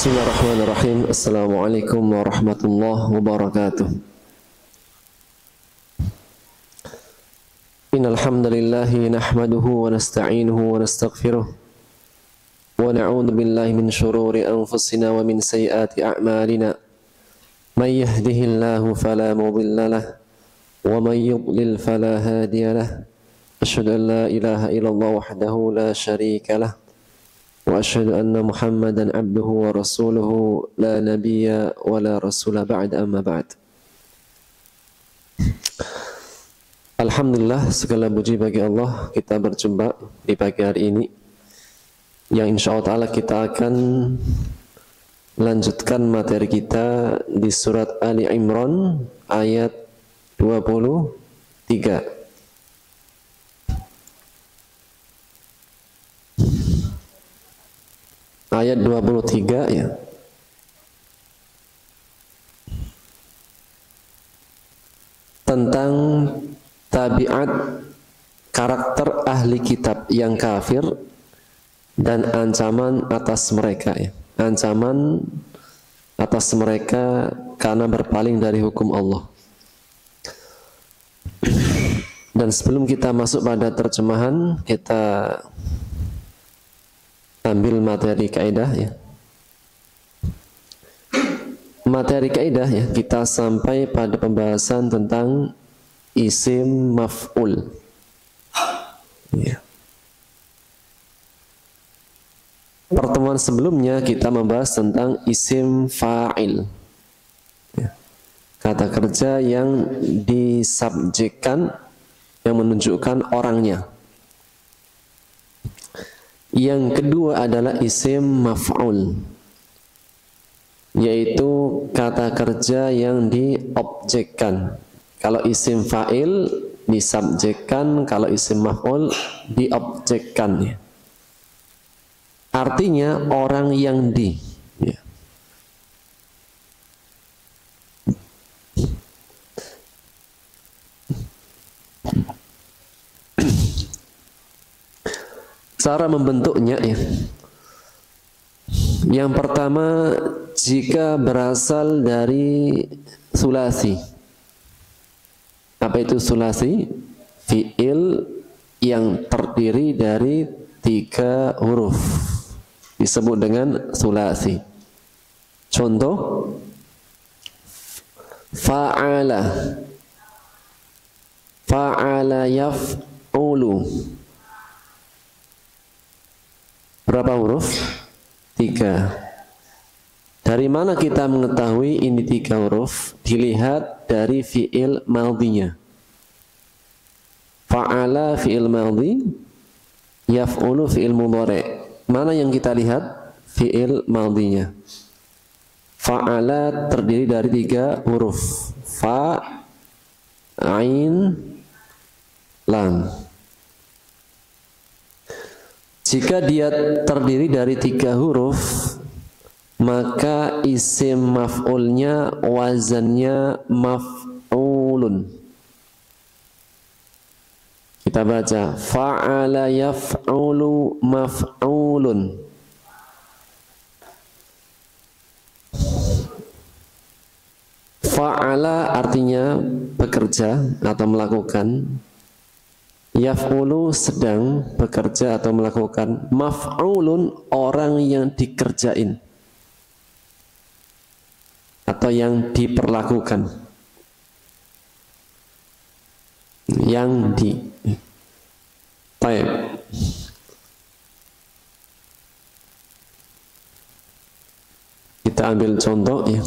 Bismillahirrahmanirrahim. Assalamualaikum warahmatullahi wabarakatuh. Innal hamdalillahi nahmaduhu wa nasta'inuhu wa nastaghfiruh wa na'udzu billahi min shururi anfusina wa min sayyiati a'malina. May yahdihillahu fala mudilla lahu wa may yudlil fala hadiya lahu. Asyhadu an la ilaha illallah wahdahu la syarika lahu wa asyhadu anna Muhammadan abduhu wa rasuluhu la nabiyya wa la rasula ba'da amma ba'd. Alhamdulillah, segala puji bagi Allah, kita berjumpa di pagi hari ini yang insyaallah ta'ala kita akan lanjutkan materi kita di surat Ali Imran ayat 23. Ayat 23 ya. Tentang tabiat karakter ahli kitab yang kafir dan ancaman atas mereka ya. Ancaman atas mereka karena berpaling dari hukum Allah. Dan sebelum kita masuk pada terjemahan, kita ambil materi kaidah ya. Materi kaidah ya, kita sampai pada pembahasan tentang isim maf'ul. Ya. Pertemuan sebelumnya kita membahas tentang isim fa'il. Ya. Kata kerja yang disubjekkan, yang menunjukkan orangnya. Yang kedua adalah isim maf'ul, yaitu kata kerja yang diobjekkan. Kalau isim fa'il disubjekkan, kalau isim maf'ul diobjekkan. Artinya orang yang di. Ya. Cara membentuknya ya. Yang pertama, jika berasal dari sulasi. Apa itu sulasi? Fi'il yang terdiri dari 3 huruf disebut dengan sulasi. Contoh, fa'ala. Fa'ala yaf'ulu. Berapa huruf? 3. Dari mana kita mengetahui ini 3 huruf? Dilihat dari fi'il madhinya. Fa'ala fi'il madhi, yaf'ulu fi'il mudhari'. Mana yang kita lihat? Fi'il madhinya. Fa'ala terdiri dari 3 huruf. Fa, ain, lam. Jika dia terdiri dari 3 huruf, maka isim maf'ulnya wazannya maf'ulun. Kita baca fa'ala yaf'ulu maf'ulun. Fa'ala artinya bekerja atau melakukan. Yaf'ulu sedang bekerja atau melakukan. Maf'ulun orang yang dikerjain atau yang diperlakukan. Yang di. Baik. Kita ambil contoh ya.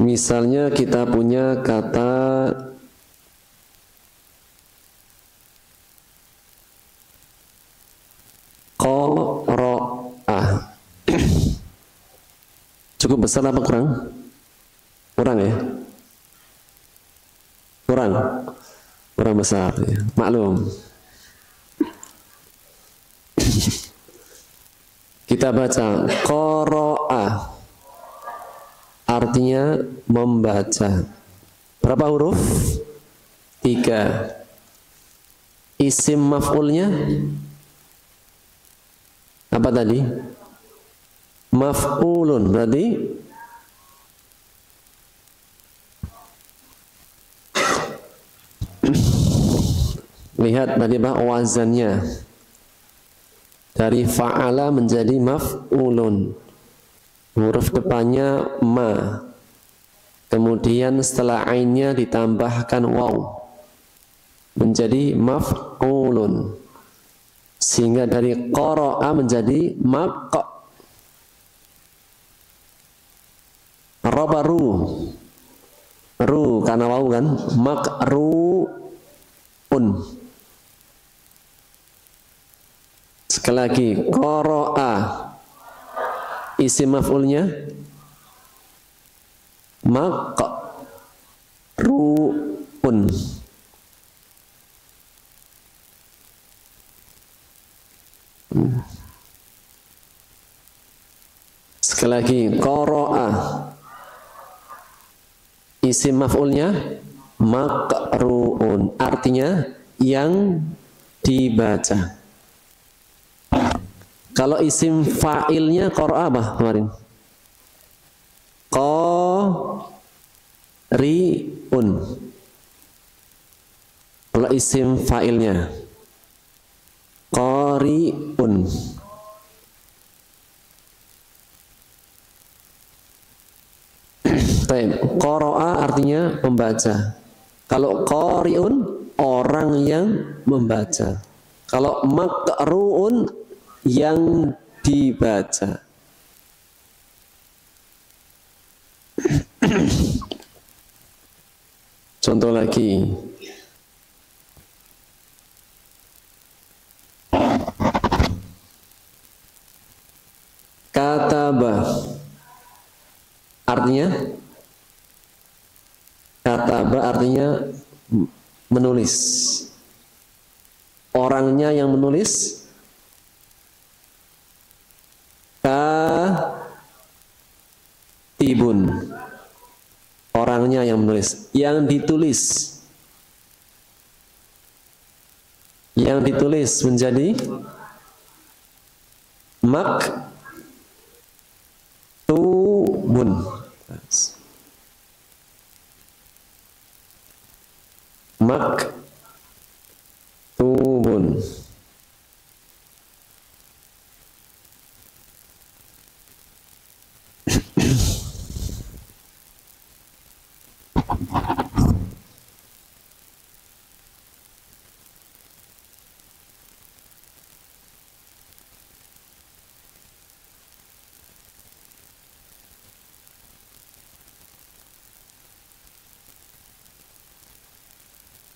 Misalnya kita punya kata qara'a. Cukup besar apa kurang? Kurang ya? Kurang. Kurang besar ya. Maklum. Kita baca qara'a. Artinya membaca. Berapa huruf? 3. Isim maf'ulnya apa tadi? Maf'ulun, berarti lihat tadi apa wazannya. Dari fa'ala menjadi maf'ulun. Huruf depannya ma. Kemudian setelah ainnya ditambahkan waw. Menjadi maf'ulun. Sehingga dari qara'a menjadi maq. Rabaru. Ru karena waw kan? Maqru'un. Sekali lagi, qara'a. Isim maf'ulnya maqru'un. Sekali lagi, qara'a. Isim maf'ulnya maqru'un. Artinya yang dibaca. Kalau isim fa'ilnya qara'a apa kemarin? Qari'un. Kalau isim fa'ilnya qari'un. Qara'a artinya membaca. Kalau qari'un orang yang membaca. Kalau maqru'un yang dibaca. Contoh lagi. Kataba. Artinya menulis. Orangnya yang menulis katibun. Orangnya yang menulis. Yang ditulis menjadi maktubun. Maktubun.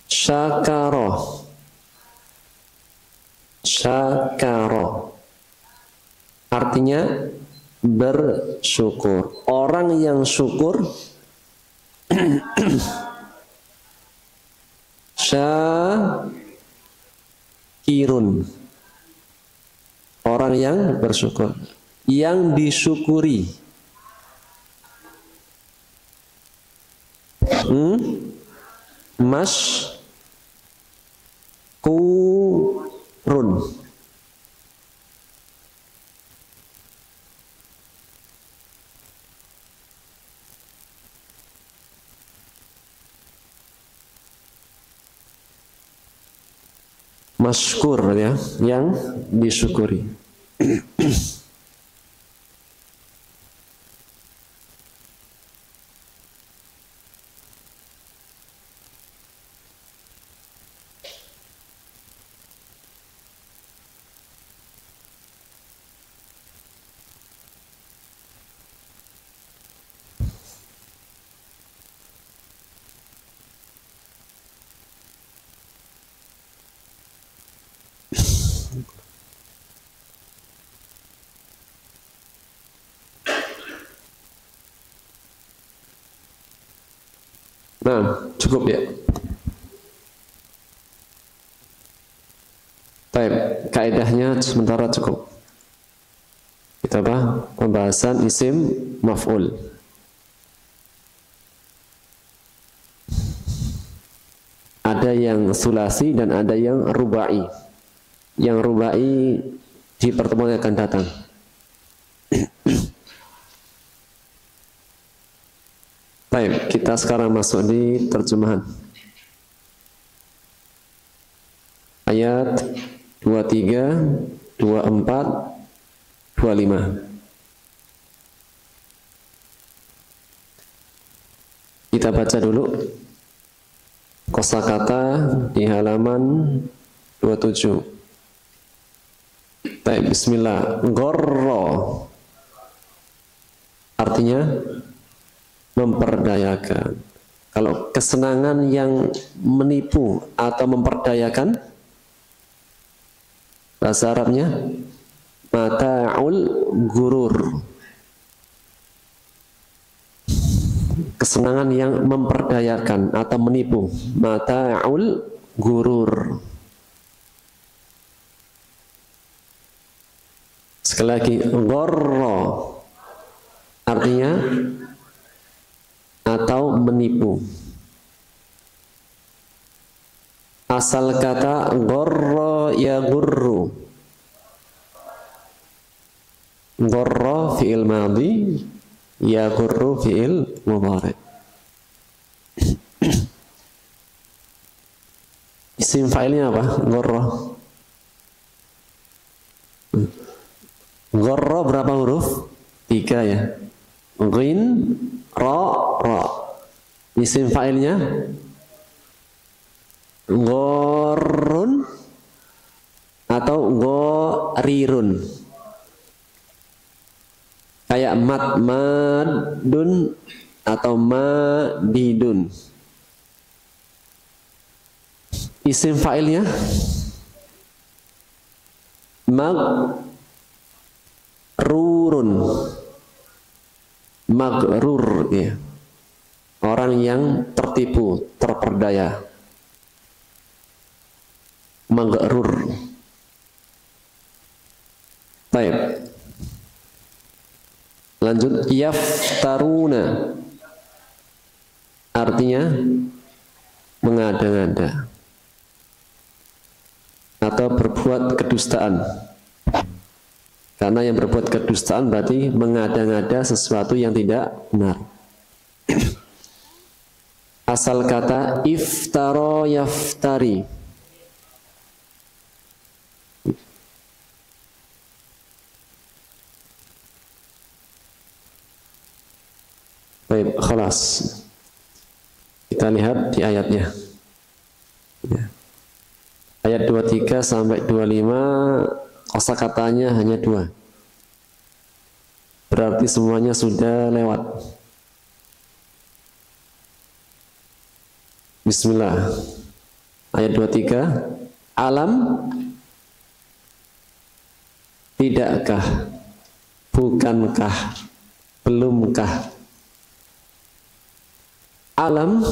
Syakaro. Artinya bersyukur. Orang yang syukur syakirun. Orang yang bersyukur. Yang disyukuri. Kurun. Masykur ya, yang disyukuri. Nah, cukup ya. Baik, kaidahnya sementara cukup. Kita apa? Pembahasan isim maf'ul. Ada yang sulasi dan ada yang rubai. Yang rubai di pertemuan yang akan datang. Baik, kita sekarang masuk di terjemahan. Ayat 23, 24, 25. Kita baca dulu kosakata di halaman 27. Baik, bismillah. Gorro artinya memperdayakan. Kalau kesenangan yang menipu atau memperdayakan, bahasa Arabnya mata'ul gurur. Kesenangan yang memperdayakan atau menipu, mata'ul gurur. Sekali lagi, gharra artinya atau menipu. Asal kata gharra ya gurru. Gharra fi'il madhi, ya gurru fi'il mudhari. Isim fa'ilnya apa? Gharra. Gharra berapa huruf? 3 ya. Ghin, ra, ra. Isim fa'ilnya gharrun atau gharirun. Kayak madun atau madidun. Isim fa'ilnya magrurun. Magrur ya. Orang yang tertipu, terperdaya. Magrur. Baik. Lanjut, yaftaruna artinya mengada-ngada atau berbuat kedustaan. Karena yang berbuat kedustaan berarti mengada-ngada sesuatu yang tidak benar. Asal kata iftara yaftari. Baik, khalas. Kita lihat di ayatnya. Ya. Ayat 23 sampai 25 kosakatanya hanya 2. Berarti semuanya sudah lewat. Bismillah. Ayat 23. Alam tidakkah, bukankah, belumkah. Alam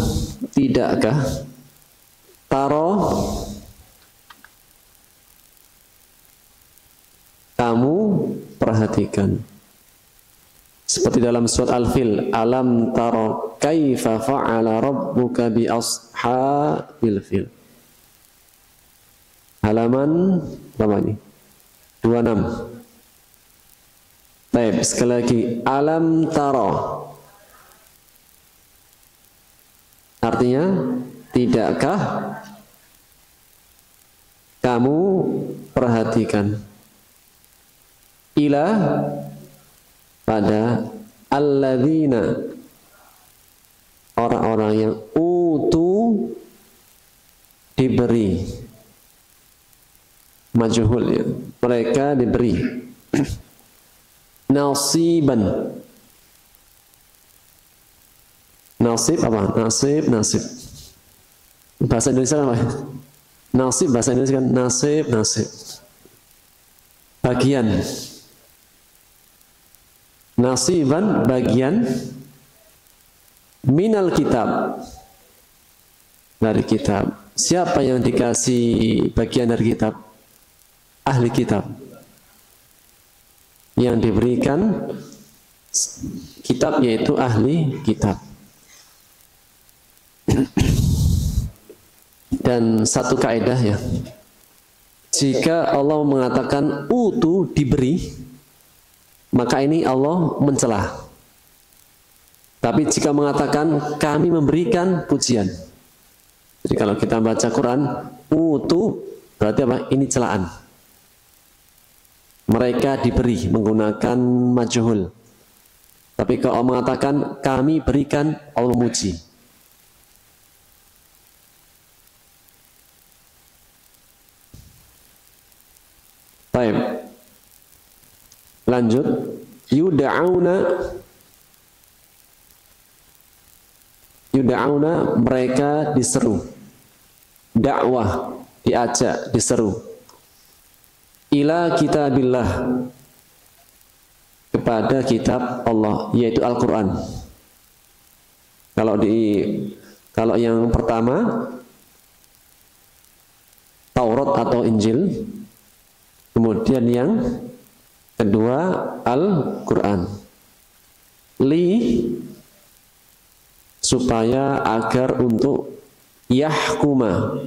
tidakkah, taro kamu perhatikan. Seperti dalam surat Al-Fil, alam taro kaifa fa'ala rabbuka bi ashabil fil. Halaman berapa ini? 26. Baik, sekali lagi, alam taro artinya tidakkah kamu perhatikan. Ila pada alladzina orang-orang yang utu diberi, majhul ya, mereka diberi nasiban. Nasib apa? Nasib. Bahasa Indonesia apa? Nasib bahasa Indonesia kan nasib. Bagian. Nasiban bagian minal kitab, dari kitab. Siapa yang dikasih bagian dari kitab? Ahli kitab. Yang diberikan kitab yaitu ahli kitab. Dan satu kaidah ya, jika Allah mengatakan utu diberi, maka ini Allah mencela. Tapi jika mengatakan kami memberikan pujian, jadi kalau kita baca Quran utu berarti apa? Ini celaan. Mereka diberi menggunakan majhul. Tapi kalau Allah mengatakan kami berikan, Allah memuji. Baik. Lanjut. Yuda'auna mereka diseru. Dakwah, diajak, diseru. Ila kitabillah, kepada kitab Allah, yaitu Al-Quran. Kalau yang pertama Taurat atau Injil, kemudian yang kedua Al-Quran. Supaya agar untuk yahkuma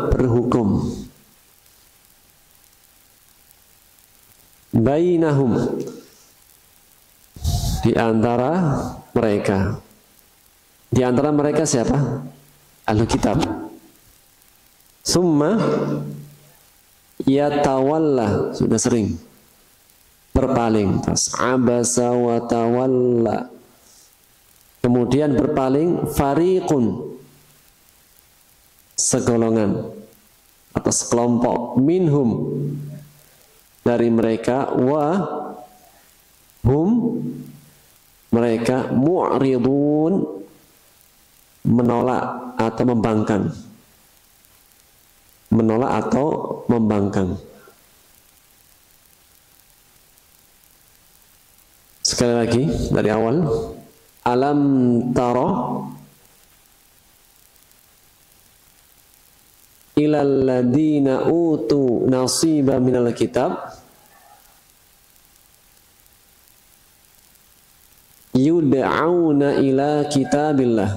berhukum bainahum di antara mereka. Di antara mereka siapa? Ahlu kitab. Summa yatawalla, sudah sering berpaling, tas abasa wa tawalla, kemudian berpaling fariqun, segolongan atau sekelompok, minhum, dari mereka, wa hum, mereka, mu'ridun, menolak atau membangkang. Menolak atau membangkang. Sekali lagi dari awal. Alam tara ilal ladina utu nasiba minal kitab yud'auna ila kitabillah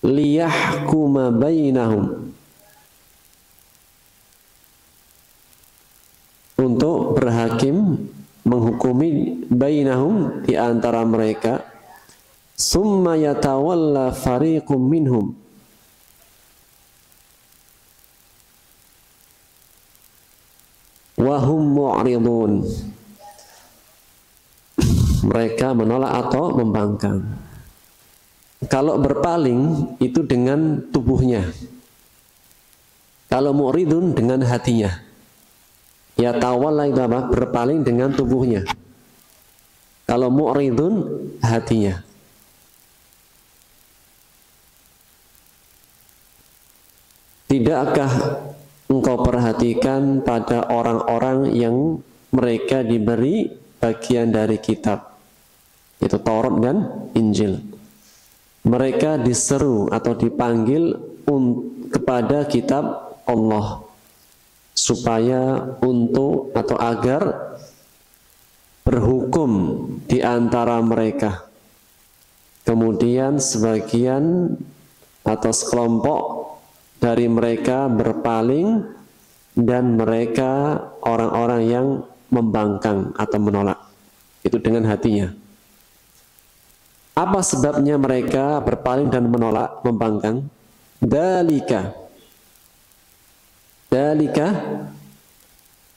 liyahkuma bainahum, untuk berhakim, menghukumi, bainahum, di antara mereka. Summa yatawalla fariqum minhum, wahum mu'ridun, mereka menolak atau membangkang. Kalau berpaling itu dengan tubuhnya, kalau mu'ridun dengan hatinya. Ya tawalla itu apa? Berpaling dengan tubuhnya. Kalau mu'ridun hatinya. Tidakkah engkau perhatikan pada orang-orang yang mereka diberi bagian dari kitab, yaitu Taurat dan Injil? Mereka diseru atau dipanggil kepada kitab Allah supaya untuk atau agar berhukum di antara mereka. Kemudian sebagian atau sekelompok dari mereka berpaling dan mereka orang-orang yang membangkang atau menolak. Itu dengan hatinya. Apa sebabnya mereka berpaling dan menolak, membangkang? Dalika,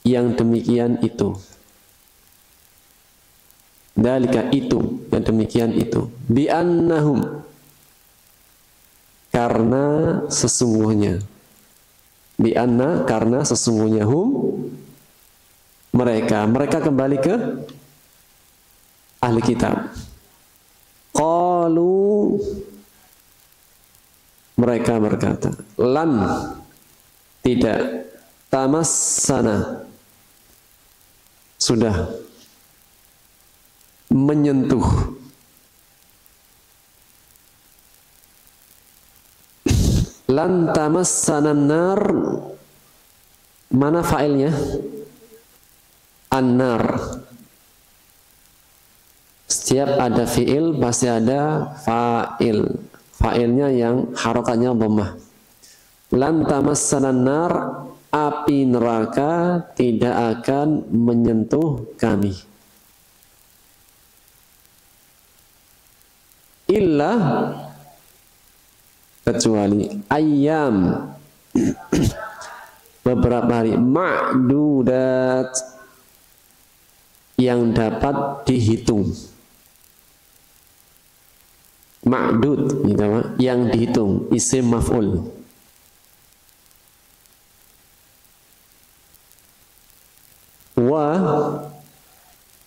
yang demikian itu. Dalika itu, yang demikian itu. Bi'annahum, karena sesungguhnya. Bi'anna, karena sesungguhnya. Hum, mereka kembali ke ahli kitab. Qalu, mereka berkata, lan, tidak, tamassana, sudah menyentuh, lan tamassana nar, mana failnya? An-nar. Setiap ada fi'il pasti ada fa'il. Fa'ilnya yang harokatnya dhammah. Lan tamassanan nar, api neraka tidak akan menyentuh kami. Illa, kecuali ayyam, beberapa hari, ma'dudat, yang dapat dihitung. Ma'dud gitu, yang dihitung, isim maf'ul. Wa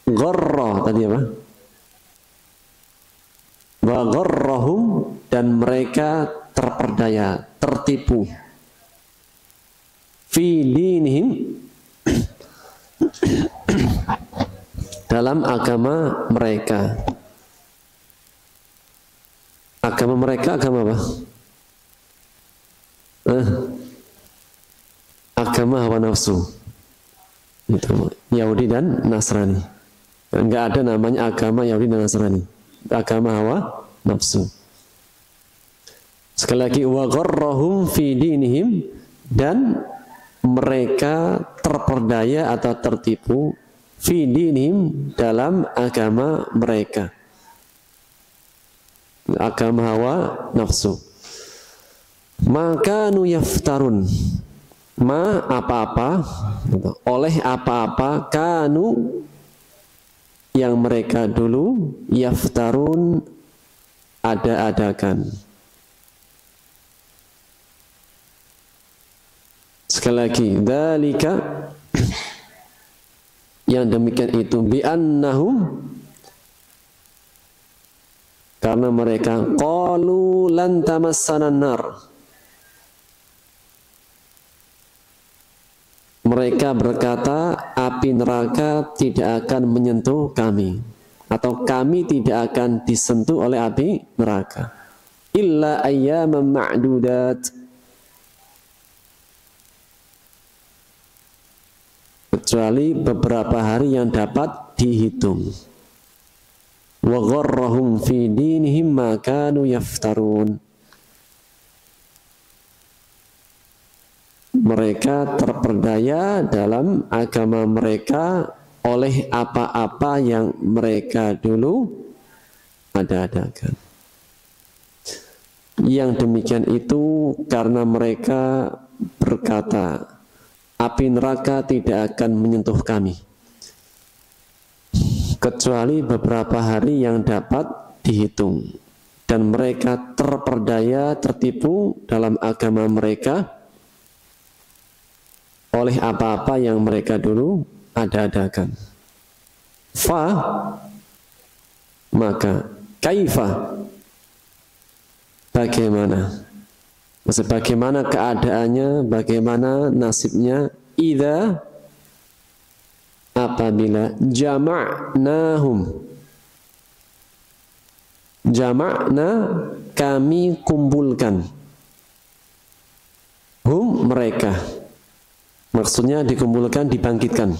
gharra, tadi apa? Wa gharrahum, dan mereka terperdaya, tertipu. Fi dinihim, dalam agama mereka. Agama mereka agama apa? Agama hawa nafsu. Itu Yahudi dan Nasrani. Enggak ada namanya agama Yahudi dan Nasrani. Agama hawa nafsu. Sekali lagi, wa gharrahum fi dinihim, dan mereka terperdaya atau tertipu fi dinihim, dalam agama mereka. Agama hawa nafsu. Maka nu yaftarun, ma apa-apa, oleh apa-apa, kanu yang mereka dulu, yaftarun ada-adakan. Sekali lagi, dzalika, yang demikian itu, bi annahum, karena mereka qalu lan tamassana nar, mereka berkata api neraka tidak akan menyentuh kami, atau kami tidak akan disentuh oleh api neraka, illa ayyaman ma'dudat, kecuali beberapa hari yang dapat dihitung. Wa gharrahum fi dinihim ma kanu yaftarun, mereka terperdaya dalam agama mereka oleh apa-apa yang mereka dulu ada-adakan. Yang demikian itu karena mereka berkata, api neraka tidak akan menyentuh kami, kecuali beberapa hari yang dapat dihitung. Dan mereka terperdaya, tertipu dalam agama mereka oleh apa-apa yang mereka dulu ada-adakan. Fa, maka, kaifa, bagaimana? Maksud bagaimana keadaannya, bagaimana nasibnya, idza, apabila jama'nahum, jama'na, kami kumpulkan, hum, mereka, maksudnya dikumpulkan, dibangkitkan,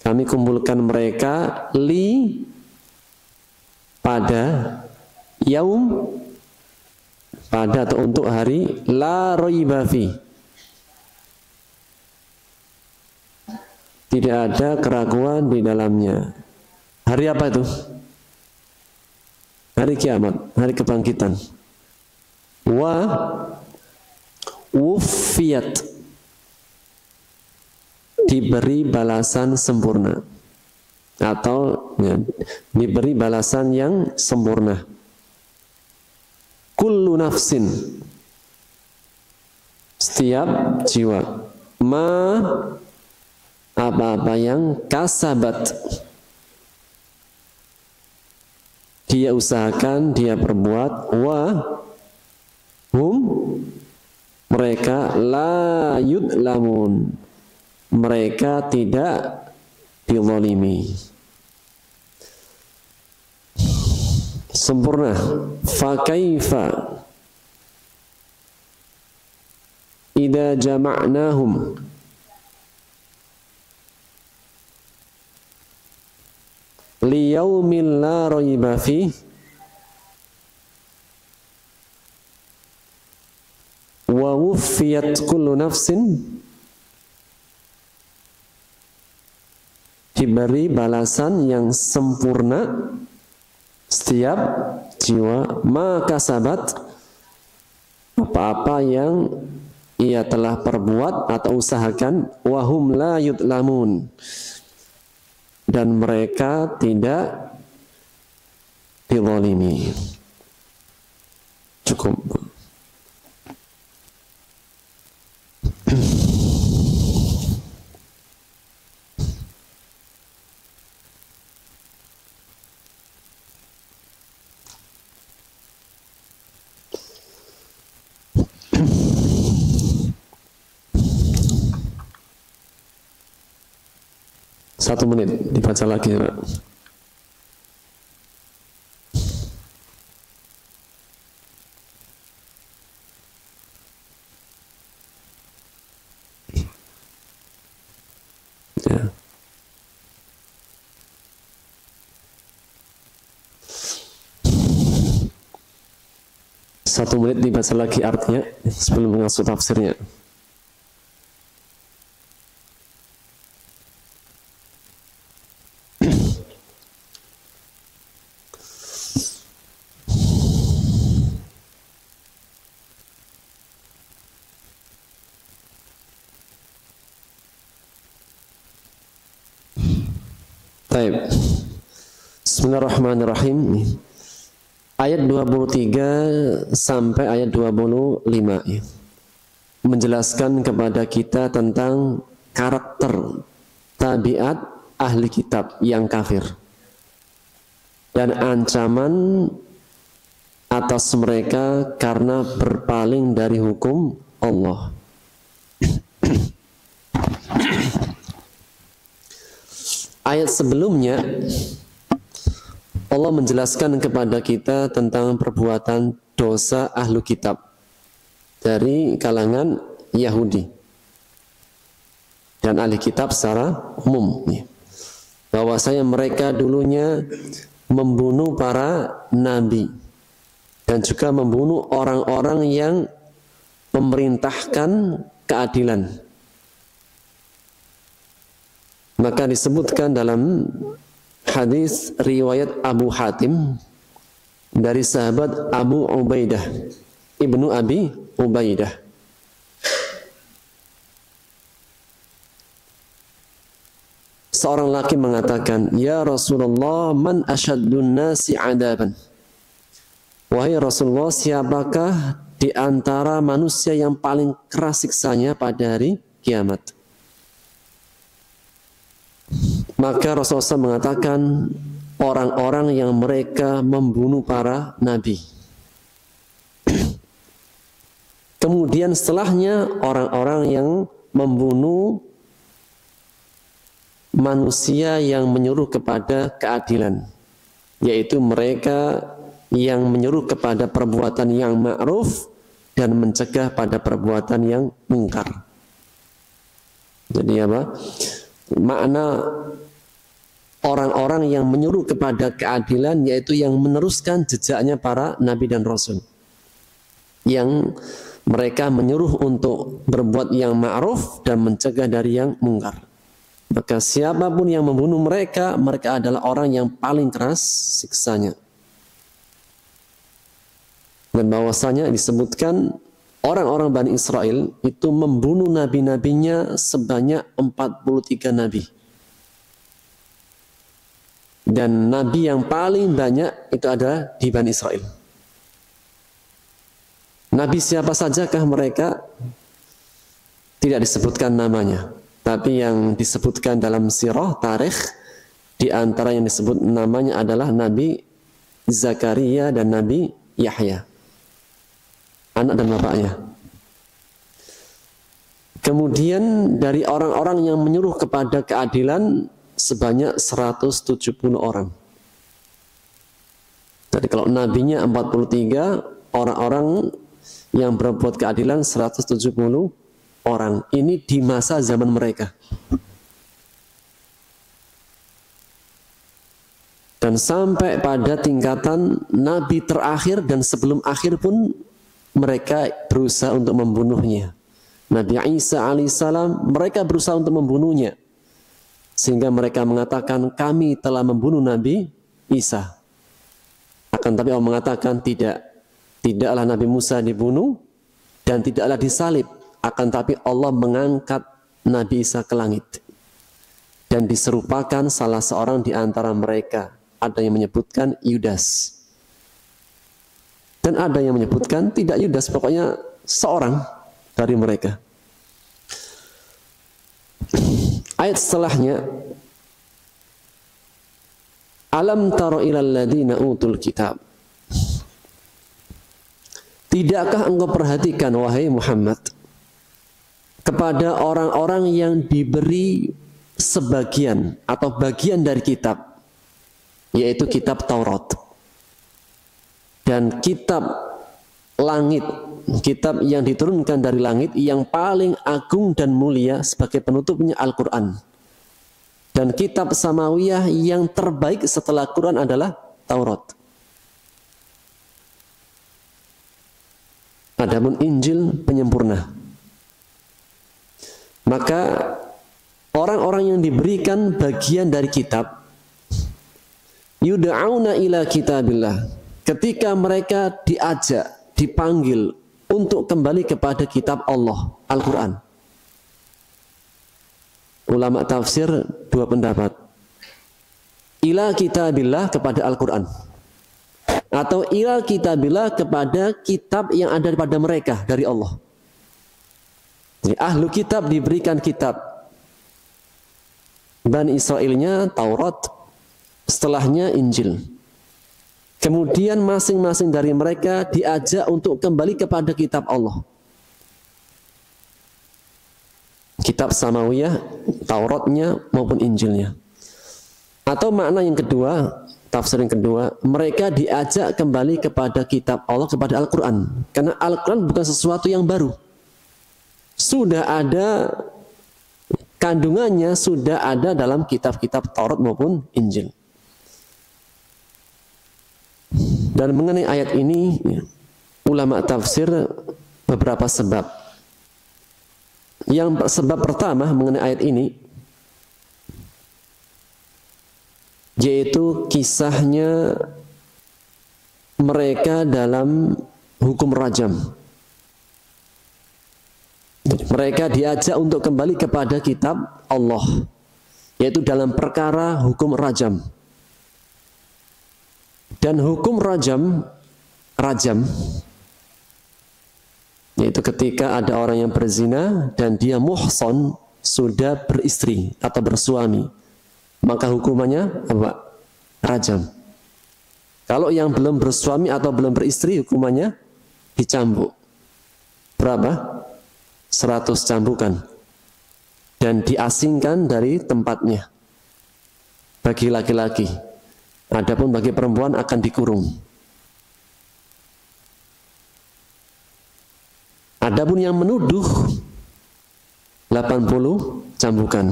kami kumpulkan mereka, li, pada, yaum, pada atau untuk hari, la raiba fi, tidak ada keraguan di dalamnya. Hari apa itu? Hari kiamat, hari kebangkitan. Wa wufiyat, diberi balasan sempurna, atau ya, diberi balasan yang sempurna. Kullu nafsin, setiap jiwa, ma, apa-apa yang kasabat, dia usahakan, dia perbuat, wa hum, mereka, la yudlamun, mereka tidak dizalimi. Sempurna. Fa kaifa idza jama'nahum, liyaumil la raiba fih wa wuffiyat kullu nafsin, diberi balasan yang sempurna setiap jiwa maka sabat, apa-apa yang ia telah perbuat atau usahakan, wahum la yudlamun, dan mereka tidak dizalimi. Cukup. Satu menit dibaca lagi, Pak. Ya. Satu menit dibaca lagi artinya sebelum mengasuh tafsirnya. Baik. Bismillahirrahmanirrahim. Ayat 23 sampai ayat 25 ya, menjelaskan kepada kita tentang karakter tabiat ahli kitab yang kafir dan ancaman atas mereka karena berpaling dari hukum Allah. Ayat sebelumnya Allah menjelaskan kepada kita tentang perbuatan dosa ahlu kitab dari kalangan Yahudi dan ahli kitab secara umum, bahwasanya mereka dulunya membunuh para nabi dan juga membunuh orang-orang yang memerintahkan keadilan. Maka disebutkan dalam hadis riwayat Abu Hatim dari sahabat Abu Ubaidah ibnu Abi Ubaidah, seorang laki mengatakan, "Ya Rasulullah, man asyaddun nasi adaban?" Wahai Rasulullah, siapakah di antara manusia yang paling keras siksanya pada hari kiamat? Maka Rasulullah SAW mengatakan, orang-orang yang mereka membunuh para nabi. Kemudian setelahnya orang-orang yang membunuh manusia yang menyuruh kepada keadilan, yaitu mereka yang menyuruh kepada perbuatan yang ma'ruf dan mencegah pada perbuatan yang mungkar. Jadi apa? Makna orang-orang yang menyuruh kepada keadilan yaitu yang meneruskan jejaknya para nabi dan rasul, yang mereka menyuruh untuk berbuat yang ma'ruf dan mencegah dari yang mungkar. Maka siapapun yang membunuh mereka, mereka adalah orang yang paling keras siksanya. Dan bahwasanya disebutkan orang-orang Bani Israel itu membunuh nabi-nabinya sebanyak 43 nabi. Dan nabi yang paling banyak itu ada di Bani Israel. Nabi siapa sajakah mereka? Tidak disebutkan namanya. Tapi yang disebutkan dalam sirah, tarikh, di antara yang disebut namanya adalah Nabi Zakaria dan Nabi Yahya, anak dan bapaknya. Kemudian dari orang-orang yang menyuruh kepada keadilan sebanyak 170 orang. Jadi kalau nabinya 43, orang-orang yang berbuat keadilan 170 orang. Ini di masa zaman mereka. Dan sampai pada tingkatan nabi terakhir dan sebelum akhir pun mereka berusaha untuk membunuhnya. Nabi Isa alaihissalam mereka berusaha untuk membunuhnya. Sehingga mereka mengatakan kami telah membunuh Nabi Isa. Akan tapi Allah mengatakan tidaklah Nabi Musa dibunuh dan tidaklah disalib. Akan tapi Allah mengangkat Nabi Isa ke langit. Dan diserupakan salah seorang di antara mereka. Ada yang menyebutkan Yudas. Dan ada yang menyebutkan tidak Yudas, pokoknya seorang dari mereka. Ayat setelahnya, Alam taro ilal ladina utul kitab. Tidakkah engkau perhatikan, wahai Muhammad, kepada orang-orang yang diberi sebagian atau bagian dari kitab, yaitu kitab Taurat dan kitab langit, kitab yang diturunkan dari langit yang paling agung dan mulia sebagai penutupnya Al-Quran, dan kitab Samawiyah yang terbaik setelah Quran adalah Taurat. Adapun Injil penyempurna. Maka orang-orang yang diberikan bagian dari kitab, yud'auna ila kitabillah, ketika mereka diajak, dipanggil untuk kembali kepada kitab Allah, Al-Quran. Ulama tafsir dua pendapat. Ila kitabillah kepada Al-Quran, atau ila kitabillah kepada kitab yang ada pada mereka dari Allah. Jadi ahlu kitab diberikan kitab. Bani Israilnya Taurat, setelahnya Injil. Kemudian masing-masing dari mereka diajak untuk kembali kepada kitab Allah. Kitab Samawiyah, Tauratnya maupun Injilnya. Atau makna yang kedua, tafsir yang kedua, mereka diajak kembali kepada kitab Allah, kepada Al-Quran. Karena Al-Quran bukan sesuatu yang baru. Sudah ada kandungannya, sudah ada dalam kitab-kitab Taurat maupun Injil. Dan mengenai ayat ini, ulama tafsir beberapa sebab. Yang sebab pertama mengenai ayat ini, yaitu kisahnya mereka dalam hukum rajam. Mereka diajak untuk kembali kepada kitab Allah, yaitu dalam perkara hukum rajam. Dan hukum rajam, yaitu ketika ada orang yang berzina dan dia muhsan, sudah beristri atau bersuami, maka hukumannya apa? Rajam. Kalau yang belum bersuami atau belum beristri, hukumannya dicambuk. Berapa? 100 cambukan. Dan diasingkan dari tempatnya. Bagi laki-laki. Adapun bagi perempuan akan dikurung. Adapun yang menuduh 80 cambukan.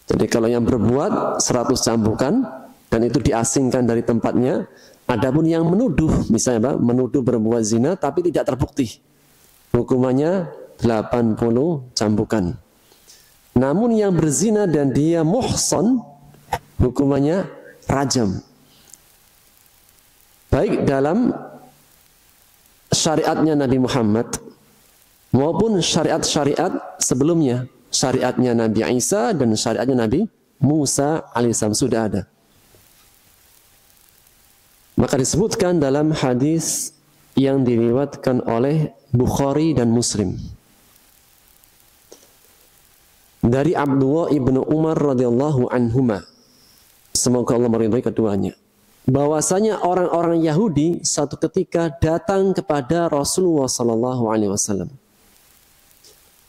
Jadi kalau yang berbuat 100 cambukan dan itu diasingkan dari tempatnya. Adapun yang menuduh, misalnya apa? Menuduh berbuat zina tapi tidak terbukti, hukumannya 80 cambukan. Namun yang berzina dan dia muhsan, hukumannya rajam. Baik dalam syariatnya Nabi Muhammad maupun syariat-syariat sebelumnya. Syariatnya Nabi Isa dan syariatnya Nabi Musa alaihissalam sudah ada. Maka disebutkan dalam hadis yang diriwayatkan oleh Bukhari dan Muslim dari Abdullah ibnu Umar radhiyallahu anhuma, semoga Allah meridhai keduanya, bahwasanya orang-orang Yahudi suatu ketika datang kepada Rasulullah sallallahu alaihi wasallam.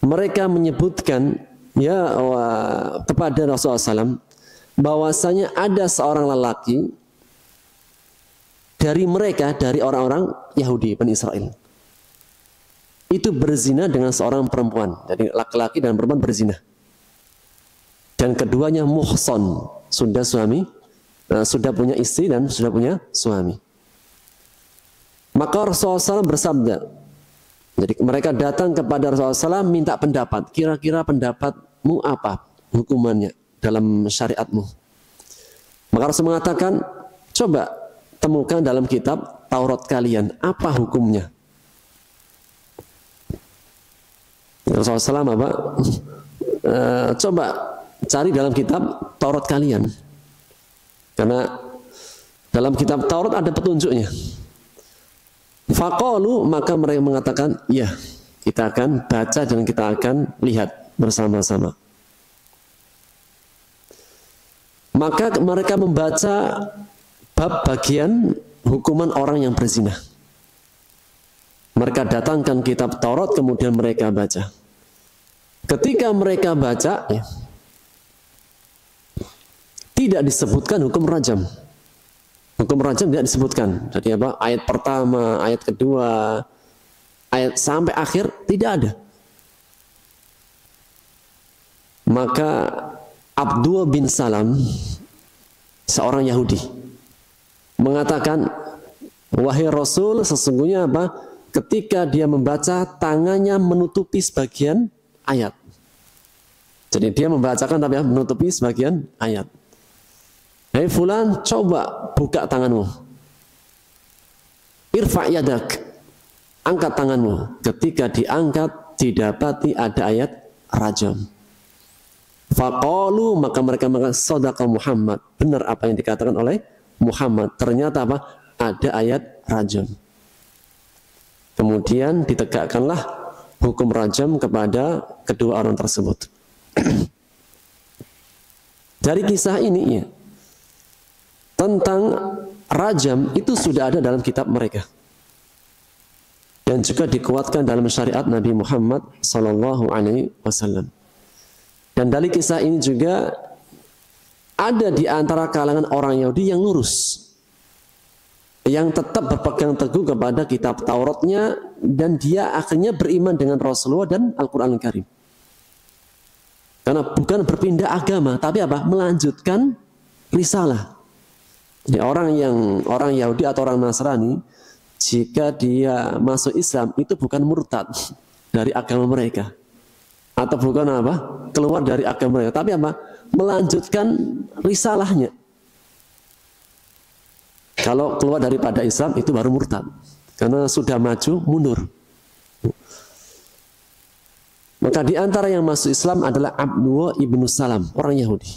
Mereka menyebutkan kepada Rasulullah SAW bahwasanya ada seorang lelaki dari mereka, dari orang-orang Yahudi Bani Israel, itu berzina dengan seorang perempuan. Jadi laki-laki dan perempuan berzina. Dan keduanya muhsan, sudah suami sudah punya istri dan sudah punya suami. Maka Rasulullah SAW bersabda, jadi mereka datang kepada Rasulullah SAW minta pendapat, kira-kira pendapatmu apa hukumannya dalam syariatmu. Maka Rasul mengatakan, coba temukan dalam kitab Taurat kalian, apa hukumnya? Rasulullah SAW apa? Coba cari dalam kitab Taurat kalian. Karena dalam kitab Taurat ada petunjuknya. Faqalu, maka mereka mengatakan, ya, kita akan baca dan kita akan lihat bersama-sama. Maka mereka membaca bab bagian hukuman orang yang berzina. Mereka datangkan kitab Taurat, kemudian mereka baca. Ketika mereka baca, ya, tidak disebutkan hukum rajam. Hukum rajam tidak disebutkan. Jadi apa? Ayat pertama, ayat kedua, ayat sampai akhir tidak ada. Maka Abdullah bin Salam, seorang Yahudi, mengatakan, wahai Rasul, sesungguhnya apa? Ketika dia membaca, tangannya menutupi sebagian ayat. Jadi dia membacakan tapi menutupi sebagian ayat. Hei fulan, coba buka tanganmu. Irfa' yadak, angkat tanganmu. Ketika diangkat, didapati ada ayat rajam. Faqalu, maka mereka mengatakan, sadaqa Muhammad. Benar apa yang dikatakan oleh Muhammad. Ternyata apa? Ada ayat rajam. Kemudian ditegakkanlah hukum rajam kepada kedua orang tersebut. Dari kisah ini, ya, tentang rajam itu sudah ada dalam kitab mereka dan juga dikuatkan dalam syariat Nabi Muhammad SAW. Dan dari kisah ini juga ada di antara kalangan orang Yahudi yang lurus, yang tetap berpegang teguh kepada kitab Tauratnya, dan dia akhirnya beriman dengan Rasulullah dan Al-Quran Al-Karim. Karena bukan berpindah agama, tapi apa? Melanjutkan risalah. Jadi orang Yahudi atau orang Nasrani, jika dia masuk Islam itu bukan murtad dari agama mereka, atau bukan apa? Keluar dari agama mereka, tapi apa? Melanjutkan risalahnya. Kalau keluar daripada Islam itu baru murtad, karena sudah maju mundur. Maka di antara yang masuk Islam adalah Abdullah ibnu Salam, orang Yahudi.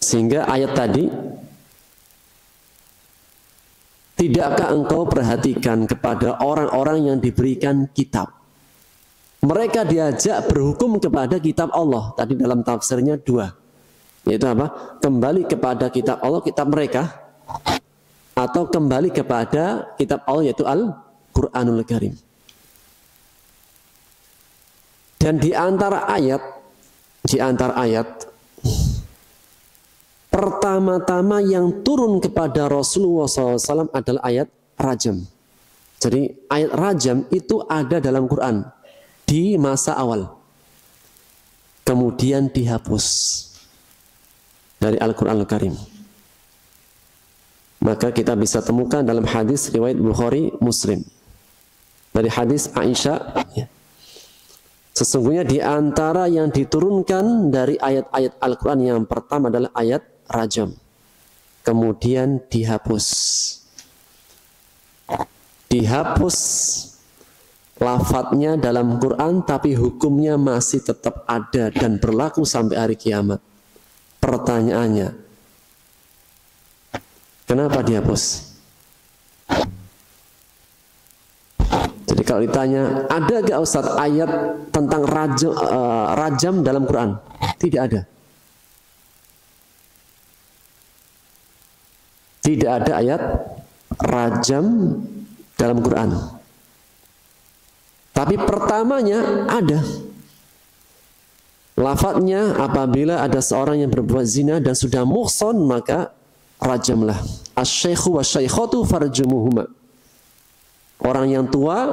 Sehingga ayat tadi, tidakkah engkau perhatikan kepada orang-orang yang diberikan kitab? Mereka diajak berhukum kepada kitab Allah. Tadi dalam tafsirnya dua, yaitu apa? Kembali kepada kitab Allah, kitab mereka, atau kembali kepada kitab Allah, yaitu Al-Quranul Karim. Dan di antara ayat pertama-tama yang turun kepada Rasulullah SAW adalah ayat rajam. Jadi ayat rajam itu ada dalam Quran di masa awal, kemudian dihapus dari Al-Quran Al-Karim. Maka kita bisa temukan dalam hadis riwayat Bukhari Muslim dari hadis Aisyah, ya. Sesungguhnya di antara yang diturunkan dari ayat-ayat Al-Quran yang pertama adalah ayat rajam, kemudian dihapus lafadznya dalam Quran, tapi hukumnya masih tetap ada dan berlaku sampai hari kiamat. Pertanyaannya, kenapa dihapus? Jadi kalau ditanya, ada gak Ustaz ayat tentang rajam dalam Quran? Tidak ada. Tidak ada ayat rajam dalam Quran. Tapi pertamanya ada. Lafadznya, apabila ada seorang yang berbuat zina dan sudah muhson, maka rajamlah. Asy-syaikhu wasy-syaikhatu farjumuhuma. Orang yang tua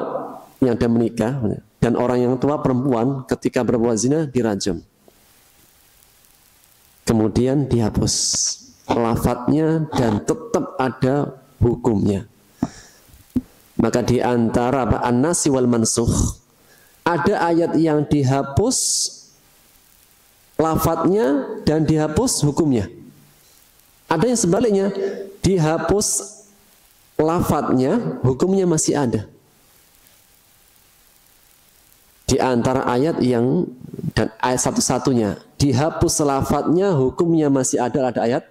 yang sudah menikah dan orang yang tua perempuan ketika berbuat zina dirajam. kemudian dihapus lafadznya dan tetap ada hukumnya. Maka di antara an-nasi wal mansukh, ada ayat yang dihapus lafadznya dan dihapus hukumnya. Ada yang sebaliknya, dihapus lafadznya, hukumnya masih ada. Di antara ayat yang, dan ayat satu-satunya dihapus lafadznya, hukumnya masih ada ayat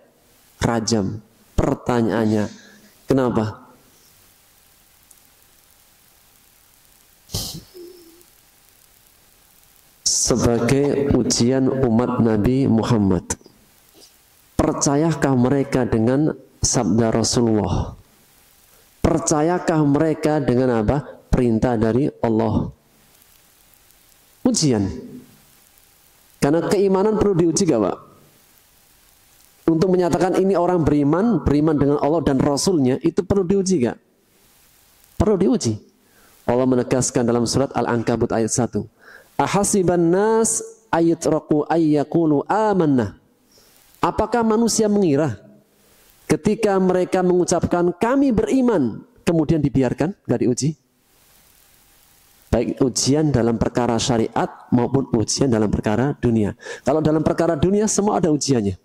rajam. Pertanyaannya, kenapa? Sebagai ujian umat Nabi Muhammad, percayakah mereka dengan sabda Rasulullah? Percayakah mereka dengan apa? Perintah dari Allah. Ujian. Karena keimanan perlu diuji gak Pak? Untuk menyatakan ini orang beriman dengan Allah dan Rasulnya, itu perlu diuji gak? Perlu diuji. Allah menegaskan dalam surat Al-Ankabut ayat 1. Ahasiban nas ayutraku ayyakulu amanna. Apakah manusia mengira ketika mereka mengucapkan kami beriman, kemudian dibiarkan, gak diuji? Baik ujian dalam perkara syariat maupun ujian dalam perkara dunia. Kalau dalam perkara dunia semua ada ujiannya.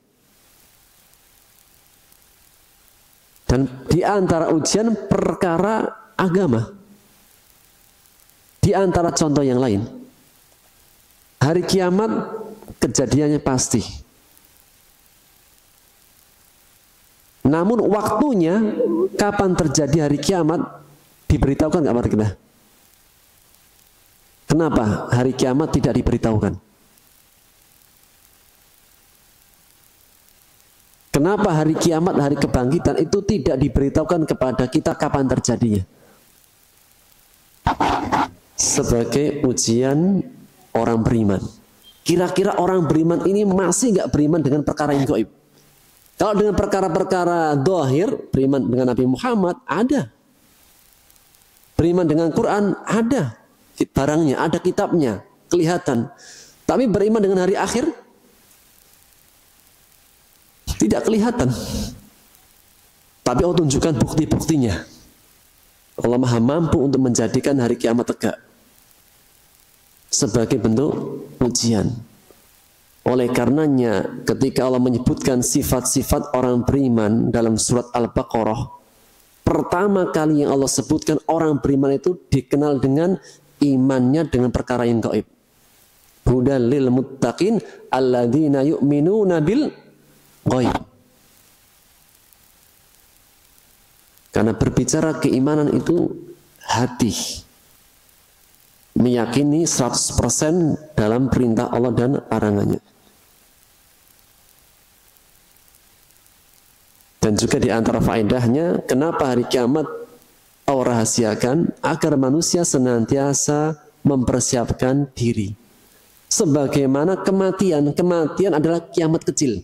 Dan di antara ujian perkara agama. Di antara contoh yang lain, hari kiamat kejadiannya pasti. Namun waktunya kapan terjadi hari kiamat diberitahukan nggak pada kita? Kenapa hari kiamat tidak diberitahukan? Kenapa hari kiamat, hari kebangkitan itu tidak diberitahukan kepada kita kapan terjadinya? Sebagai ujian orang beriman. Kira-kira orang beriman ini masih nggak beriman dengan perkara yang gaib? Kalau dengan perkara-perkara zahir, beriman dengan Nabi Muhammad, ada. Beriman dengan Quran, ada. Barangnya, ada kitabnya, kelihatan. Tapi beriman dengan hari akhir tidak kelihatan. Tapi Allah tunjukkan bukti-buktinya. Allah Maha mampu untuk menjadikan hari kiamat tegak sebagai bentuk ujian. Oleh karenanya ketika Allah menyebutkan sifat-sifat orang beriman dalam surat Al-Baqarah, pertama kali yang Allah sebutkan orang beriman itu dikenal dengan imannya dengan perkara yang gaib. Hudal lil muttaqin alladzina yu'minuna bil ghaib. Karena berbicara keimanan itu hati, meyakini 100% dalam perintah Allah dan larangannya. Dan juga di antara faedahnya, kenapa hari kiamat Allah rahasiakan? Agar manusia senantiasa mempersiapkan diri. Sebagaimana kematian adalah kiamat kecil.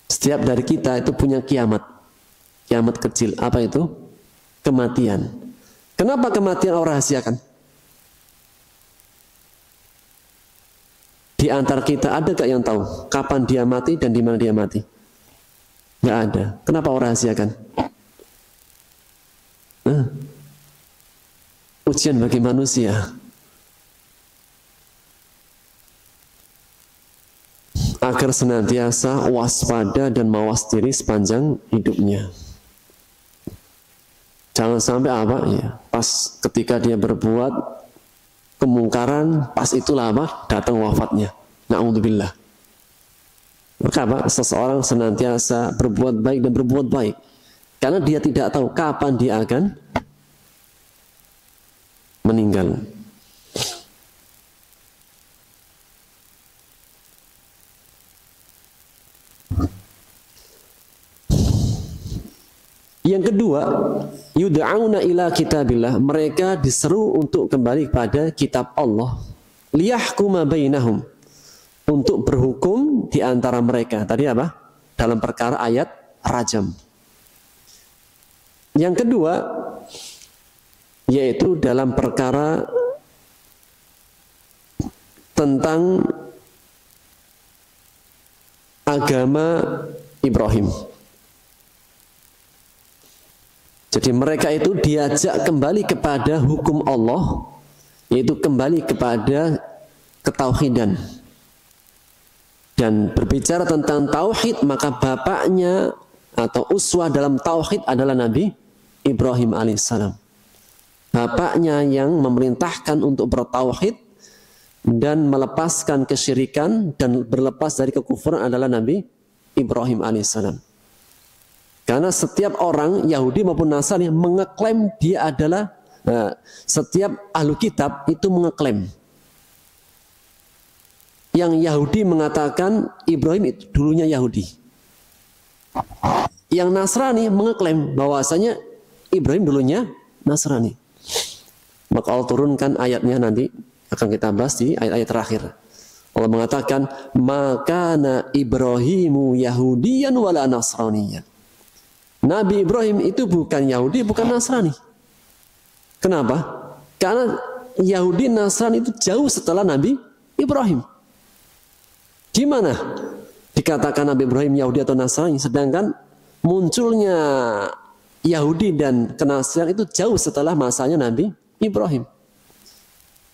Setiap dari kita itu punya kiamat kecil. Apa itu? Kematian. Kenapa kematian Allah rahasiakan? Di antara kita ada gak yang tahu kapan dia mati dan di mana dia mati? Gak ada. Kenapa Allah rahasiakan? Ujian bagi manusia agar senantiasa waspada dan mawas diri sepanjang hidupnya. Jangan sampai apa ya, pas ketika dia berbuat kemungkaran, pas itulah apa, datang wafatnya. Na'udzubillah. Maka apa? Seseorang senantiasa berbuat baik dan berbuat baik, karena dia tidak tahu kapan dia akan meninggal. Yang kedua, yud'auna ila kitabillah, mereka diseru untuk kembali kepada kitab Allah, liyahkuma bainahum, untuk berhukum di antara mereka. Tadi apa? Dalam perkara ayat rajam. Yang kedua, yaitu dalam perkara tentang agama Ibrahim. Jadi mereka itu diajak kembali kepada hukum Allah, yaitu kembali kepada ketauhidan. Dan berbicara tentang tauhid, maka bapaknya atau uswah dalam tauhid adalah Nabi Ibrahim alaihissalam. Bapaknya yang memerintahkan untuk bertauhid dan melepaskan kesyirikan dan berlepas dari kekufuran adalah Nabi Ibrahim alaihissalam. Karena setiap orang Yahudi maupun Nasrani mengeklaim dia adalah, setiap ahlu kitab itu mengeklaim. Yang Yahudi mengatakan Ibrahim itu dulunya Yahudi. Yang Nasrani mengeklaim bahwasanya Ibrahim dulunya Nasrani. Maka Allah turunkan ayatnya, nanti akan kita bahas di ayat-ayat terakhir. Allah mengatakan, "Makana Ibrahimu Yahudiyan wala Nasraniyan." Nabi Ibrahim itu bukan Yahudi, bukan Nasrani. Kenapa? Karena Yahudi Nasrani itu jauh setelah Nabi Ibrahim. Gimana dikatakan Nabi Ibrahim Yahudi atau Nasrani, sedangkan munculnya Yahudi dan Nasrani itu jauh setelah masanya Nabi Ibrahim.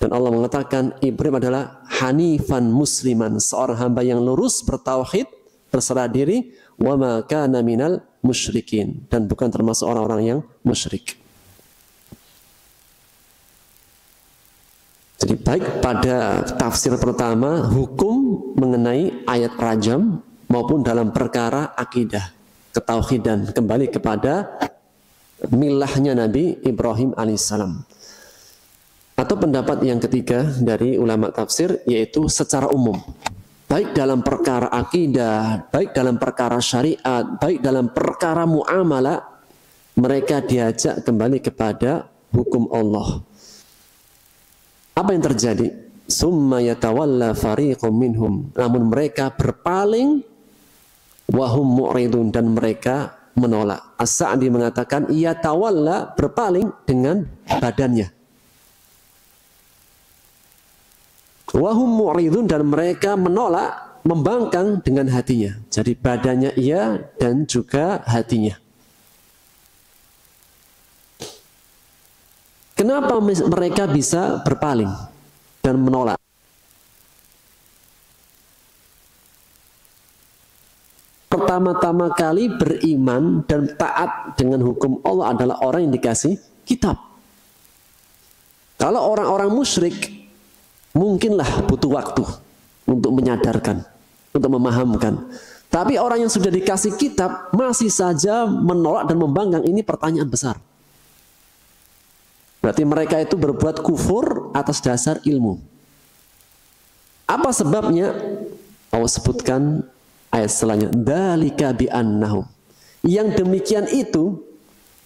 Dan Allah mengatakan Ibrahim adalah hanifan musliman, seorang hamba yang lurus, bertauhid, berserah diri, wa ma kana minal musyrikin, dan bukan termasuk orang-orang yang musyrik. Jadi baik pada tafsir pertama hukum mengenai ayat rajam maupun dalam perkara akidah, ketauhidan, kembali kepada milahnya Nabi Ibrahim alaihissalam. Atau pendapat yang ketiga dari ulama tafsir, yaitu secara umum, baik dalam perkara akidah, baik dalam perkara syariat, baik dalam perkara muamalah, mereka diajak kembali kepada hukum Allah. Apa yang terjadi? Summa yatawalla fariqum minhum, namun mereka berpaling, wahum mu'ridun, dan mereka menolak. As-Sa'di mengatakan yatawalla, berpaling dengan badannya. Wahum mu'ridun, dan mereka menolak, membangkang dengan hatinya. Jadi badannya iya dan juga hatinya. Kenapa mereka bisa berpaling dan menolak? Pertama-tama kali beriman dan taat dengan hukum Allah adalah orang yang dikasih kitab. Kalau orang-orang musyrik, mungkinlah butuh waktu untuk menyadarkan, untuk memahamkan. Tapi orang yang sudah dikasih kitab masih saja menolak dan membangkang, ini pertanyaan besar. Berarti mereka itu berbuat kufur atas dasar ilmu. Apa sebabnya? Allah sebutkan ayat setelahnya, dzalika bi'annahum. Yang demikian itu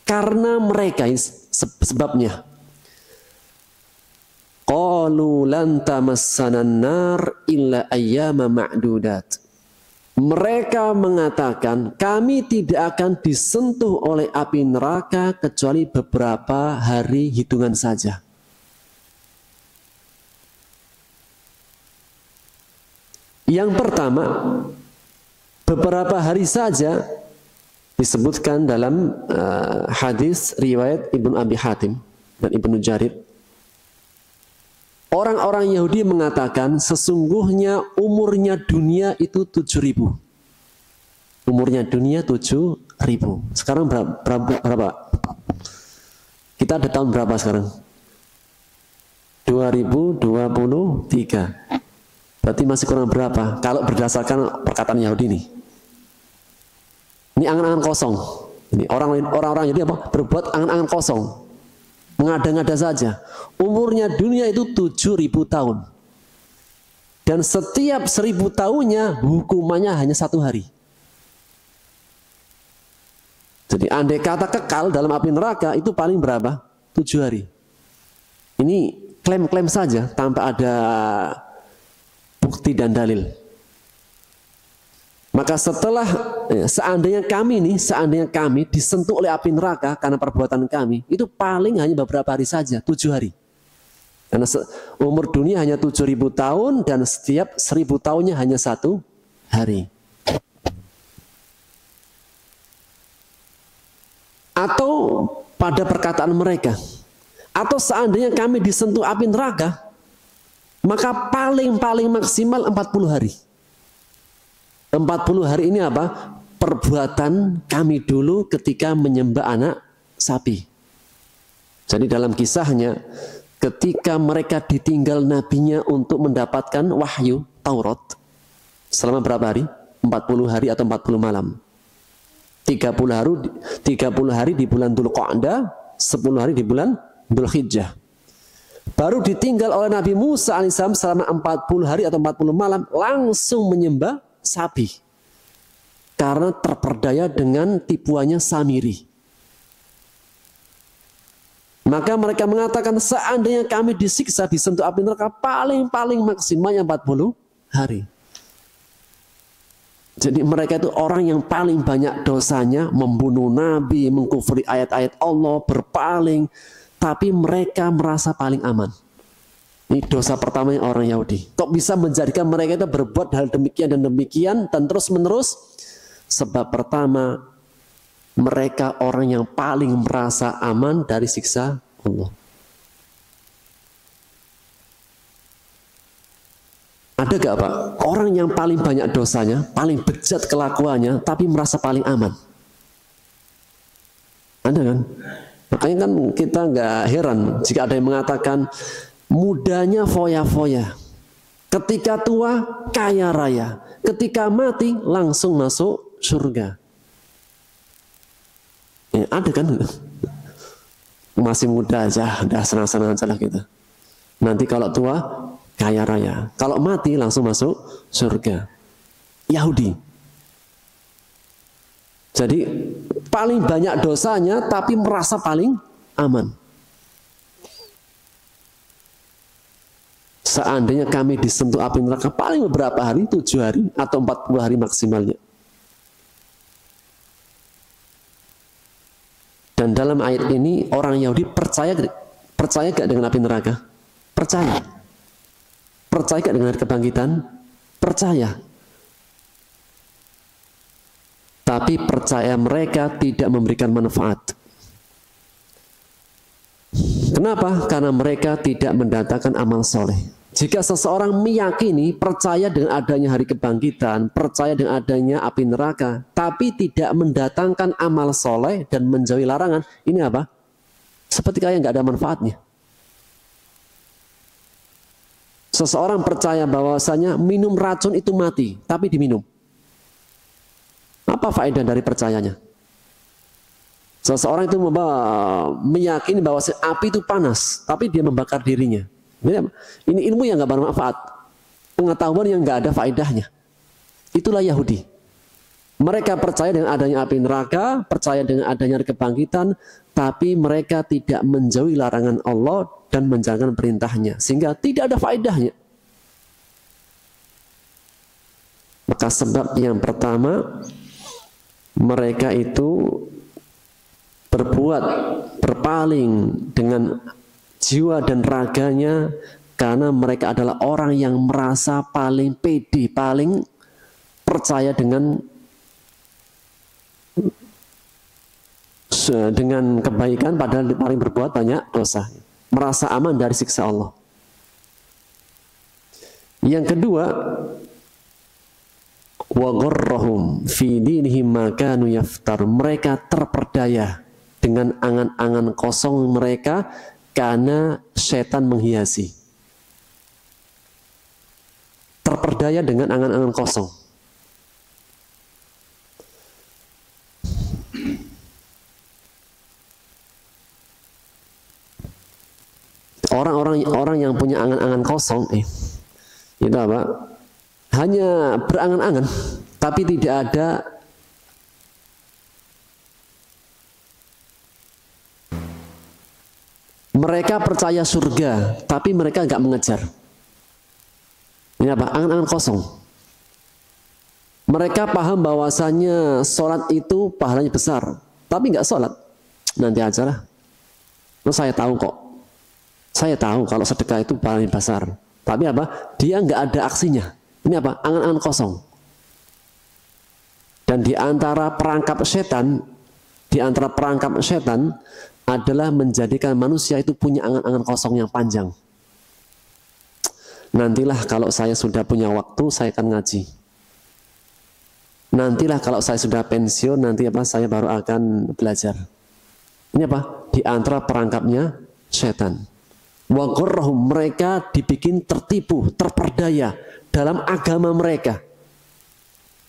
karena mereka, sebabnya. Qalu lan tamassana an-nar illa ayyama ma'dudat. Mereka mengatakan kami tidak akan disentuh oleh api neraka kecuali beberapa hari hitungan saja. Yang pertama, beberapa hari saja disebutkan dalam hadis riwayat Ibnu Abi Hatim dan Ibnu Jarir. Orang-orang Yahudi mengatakan sesungguhnya umurnya dunia itu 7.000. Umurnya dunia 7.000. Sekarang berapa? Kita ada tahun berapa sekarang? 2023. Berarti masih kurang berapa? Kalau berdasarkan perkataan Yahudi ini. Ini angan-angan kosong. Ini orang-orang Yahudi apa? Berbuat angan-angan kosong. Mengada-ngada saja. Umurnya dunia itu 7.000 tahun. Dan setiap 1.000 tahunnya hukumannya hanya 1 hari. Jadi andai kata kekal dalam api neraka itu paling berapa? 7 hari. Ini klaim-klaim saja tanpa ada bukti dan dalil. Maka setelah seandainya kami disentuh oleh api neraka karena perbuatan kami, itu paling hanya beberapa hari saja, 7 hari. Karena umur dunia hanya 7.000 tahun dan setiap 1.000 tahunnya hanya 1 hari. atau pada perkataan mereka, atau seandainya kami disentuh api neraka, maka paling maksimal 40 hari. 40 hari ini apa? Perbuatan kami dulu ketika menyembah anak sapi. Jadi dalam kisahnya, ketika mereka ditinggal nabinya untuk mendapatkan wahyu Taurat, selama berapa hari? 40 hari atau 40 malam. 30 hari di bulan Dzulqa'dah, 10 hari di bulan Dzulhijjah. Baru ditinggal oleh Nabi Musa alaihissalam selama 40 hari atau 40 malam, langsung menyembah sapi. Karena terperdaya dengan tipuannya Samiri. Maka mereka mengatakan, seandainya kami disiksa, disentuh api neraka, paling maksimalnya 40 hari. Jadi mereka itu orang yang paling banyak dosanya, membunuh Nabi, mengkufuri ayat-ayat Allah, berpaling, tapi mereka merasa paling aman. Ini dosa pertamanya orang Yahudi. Kok bisa menjadikan mereka itu berbuat hal demikian dan demikian dan terus menerus? Sebab pertama, mereka orang yang paling merasa aman dari siksa Allah. Ada gak Pak? Orang yang paling banyak dosanya, paling bejat kelakuannya, tapi merasa paling aman. Ada kan? Makanya kan kita nggak heran jika ada yang mengatakan mudanya foya-foya, ketika tua kaya raya, ketika mati langsung masuk surga. Ya, ada kan? Masih muda aja, udah senang-senang aja lah kita. Nanti kalau tua kaya raya, kalau mati langsung masuk surga. Yahudi. Jadi paling banyak dosanya tapi merasa paling aman. Seandainya kami disentuh api neraka paling beberapa hari, 7 hari atau 40 hari maksimalnya. Dan dalam ayat ini orang Yahudi percaya gak dengan api neraka? Percaya. Percaya gak dengan kebangkitan? Percaya. Tapi percaya mereka tidak memberikan manfaat. Kenapa? Karena mereka tidak mendatangkan amal soleh. Jika seseorang meyakini, percaya dengan adanya hari kebangkitan, percaya dengan adanya api neraka, tapi tidak mendatangkan amal soleh dan menjauhi larangan, ini apa? Seperti kayak nggak ada manfaatnya. Seseorang percaya bahwasanya minum racun itu mati, tapi diminum. Apa faedah dari percayanya? Seseorang itu meyakini bahwa api itu panas, tapi dia membakar dirinya. Ini ilmu yang nggak bermanfaat, pengetahuan yang nggak ada faedahnya. Itulah Yahudi. Mereka percaya dengan adanya api neraka, percaya dengan adanya kebangkitan, tapi mereka tidak menjauhi larangan Allah dan menjalankan perintahnya, sehingga tidak ada faedahnya. Maka sebab yang pertama, mereka itu berpaling dengan jiwa dan raganya karena mereka adalah orang yang merasa paling pede, paling percaya dengan kebaikan, padahal paling berbuat banyak dosa. Merasa aman dari siksa Allah. Yang kedua, wa gharrahum fi dinihim ma kanu yaftar. Mereka terperdaya dengan angan-angan kosong mereka karena setan menghiasi. Terperdaya dengan angan-angan kosong. Orang yang punya angan-angan kosong itu apa? Hanya berangan-angan, tapi tidak ada mereka percaya surga, tapi mereka nggak mengejar. Ini apa? Angan-angan kosong. Mereka paham bahwasanya sholat itu pahalanya besar, tapi nggak sholat. Nanti aja lah. Terus saya tahu kok. Saya tahu kalau sedekah itu pahalanya besar. Tapi apa? Dia nggak ada aksinya. Ini apa? Angan-angan kosong. Dan di antara perangkap setan Di antara perangkap setan adalah menjadikan manusia itu punya angan-angan kosong yang panjang. Nantilah kalau saya sudah punya waktu, saya akan ngaji. Nantilah kalau saya sudah pensiun, nanti saya baru akan belajar. Ini apa? Di antara perangkapnya setan. Wa ghurrahum, mereka dibikin tertipu, terperdaya dalam agama mereka.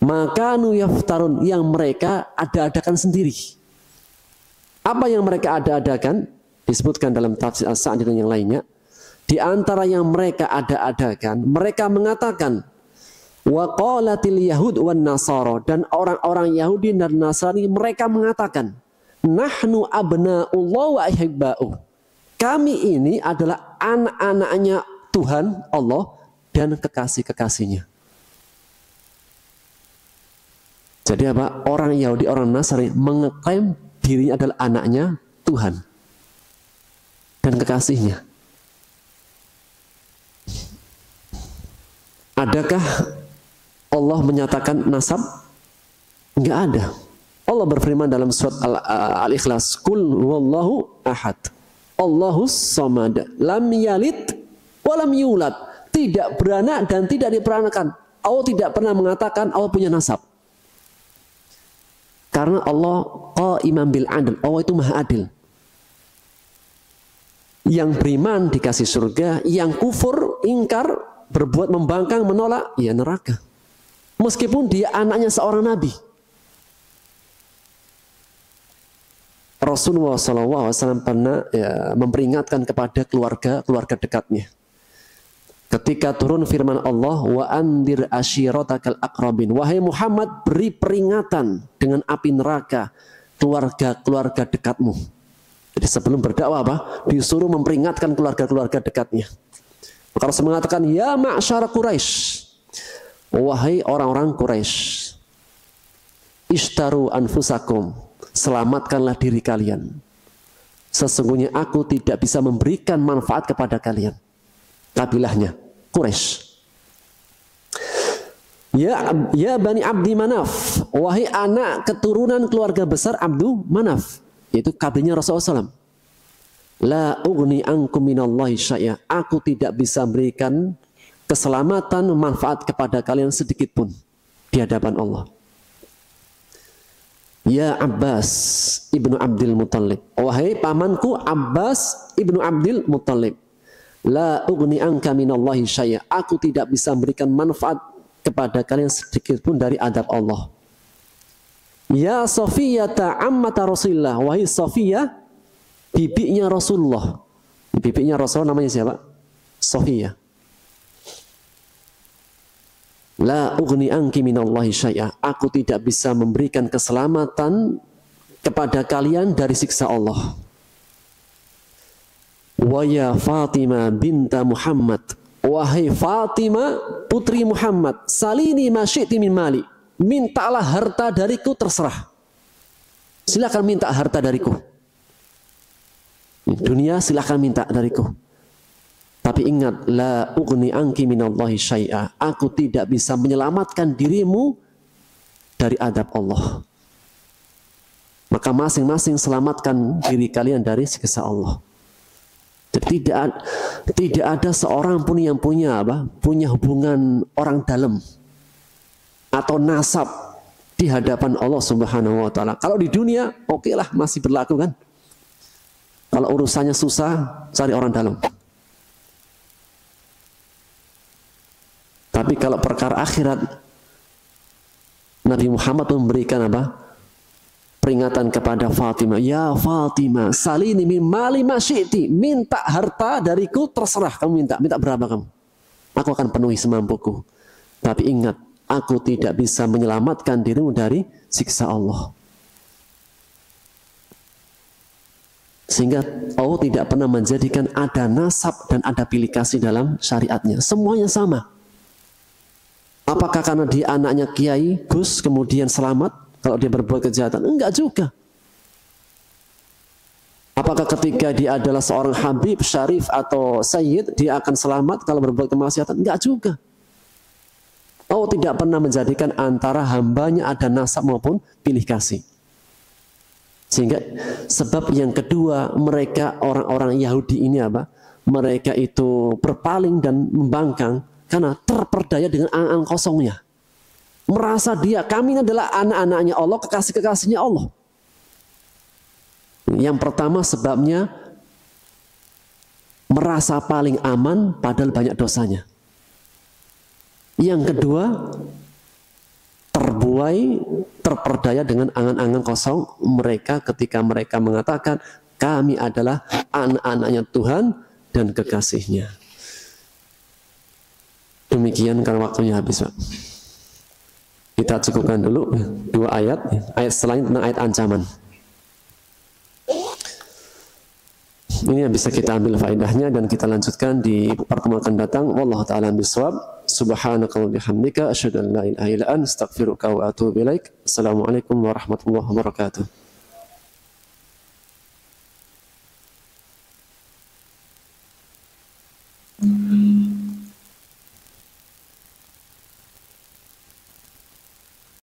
Maka nu yaftarun, yang mereka ada-adakan sendiri. Apa yang mereka ada-adakan? Disebutkan dalam tafsir As-Sa'di dan yang lainnya. Di antara yang mereka ada-adakan, mereka mengatakan, wa qalatil yahud wan nasara, dan orang-orang Yahudi dan Nasrani mereka mengatakan, nahnu abna'ullah wa ahibba'uh. Kami ini adalah anak-anaknya Tuhan Allah dan kekasih-kekasihnya. Jadi apa? Orang Yahudi, orang Nasrani mengeklaim dirinya adalah anaknya Tuhan dan kekasihnya. Adakah Allah menyatakan nasab? Enggak ada. Allah berfirman dalam surat Al-Ikhlas, Qul huwallahu ahad, Allahus samad, lam yalid walam yulad. Tidak beranak dan tidak diperanakan. Allah tidak pernah mengatakan Allah punya nasab. Karena Allah qa'iman bil adl, Allah itu maha adil. Yang beriman dikasih surga, yang kufur, ingkar, berbuat membangkang, menolak, ya neraka. Meskipun dia anaknya seorang nabi. Rasulullah SAW pernah memperingatkan kepada keluarga dekatnya. Ketika turun firman Allah, wa andir ashiratakal aqrabin, wahai Muhammad, beri peringatan dengan api neraka keluarga-keluarga dekatmu. Jadi sebelum berdakwah disuruh memperingatkan keluarga-keluarga dekatnya. Maka Rasul mengatakan, ya ma'syara Quraisy, wahai orang-orang Quraisy, ishtaru anfusakum, selamatkanlah diri kalian. Sesungguhnya aku tidak bisa memberikan manfaat kepada kalian. Kabilahnya Quraisy. Ya Bani Abdi Manaf, wahai anak keturunan keluarga besar Abdu Manaf, yaitu kabilahnya Rasulullah SAW. La ugni ankum minallahi syai'a, aku tidak bisa memberikan keselamatan, manfaat kepada kalian sedikit pun di hadapan Allah. Ya Abbas ibnu Abdul Muttalib, wahai pamanku Abbas ibnu Abdul Muttalib, la ugni anka minallahi syai'a, aku tidak bisa memberikan manfaat kepada kalian sedikit pun dari adab Allah. Ya Safiyata ammata Rasulullah, wahai Safiyah, bibinya Rasulullah. Bibinya Rasulullah namanya siapa? Safiyah. La ugni anki minallahi syai'a, aku tidak bisa memberikan keselamatan kepada kalian dari siksa Allah. Wa ya Fatimah binta Muhammad, wahai Fatimah putri Muhammad, salini ma syi'ti min mali, mintalah harta dariku terserah. Silakan minta harta dariku. Dunia silakan minta dariku. Tapi ingat, la ugni anki minallahi syai'a, aku tidak bisa menyelamatkan dirimu dari adab Allah. Maka masing-masing selamatkan diri kalian dari siksa Allah. Jadi tidak ada seorang pun yang punya hubungan orang dalam atau nasab di hadapan Allah Subhanahu wa taala. Kalau di dunia oke lah, masih berlaku kan. Kalau urusannya susah, cari orang dalam. Tapi kalau perkara akhirat, Nabi Muhammad memberikan peringatan kepada Fatimah. Ya Fatimah, salini min mali ma syi'ti, minta harta dariku terserah kamu minta. Minta berapa kamu? Aku akan penuhi semampuku. Tapi ingat, aku tidak bisa menyelamatkan dirimu dari siksa Allah. Sehingga Allah tidak pernah menjadikan ada nasab dan ada pilih kasih dalam syariatnya. Semuanya sama. Apakah karena dia anaknya Kiai Gus kemudian selamat kalau dia berbuat kejahatan? Enggak juga. Apakah ketika dia adalah seorang Habib, Syarif atau Sayyid, dia akan selamat kalau berbuat kemaksiatan? Enggak juga. Allah tidak pernah menjadikan antara hambanya ada nasab maupun pilih kasih. Sehingga sebab yang kedua, mereka orang-orang Yahudi ini apa? Mereka itu berpaling dan membangkang karena terperdaya dengan angan-angan kosongnya. Merasa kami ini adalah anak-anaknya Allah, kekasih-kekasihnya Allah. Yang pertama sebabnya merasa paling aman padahal banyak dosanya. Yang kedua, terperdaya dengan angan-angan kosong mereka ketika mereka mengatakan kami adalah anak-anaknya Tuhan dan kekasihnya. Demikian karena waktunya habis, Pak. Kita cukupkan dulu 2 ayat. Ayat selain tentang ayat ancaman. Ini yang bisa kita ambil faedahnya dan kita lanjutkan di pertemuan akan datang. Wallahu ta'ala bishawab. Subhanaka wa bihamdika asyhadu an la ilaha illa anta astaghfiruka wa atubu ilaik. Assalamualaikum warahmatullahi wabarakatuh.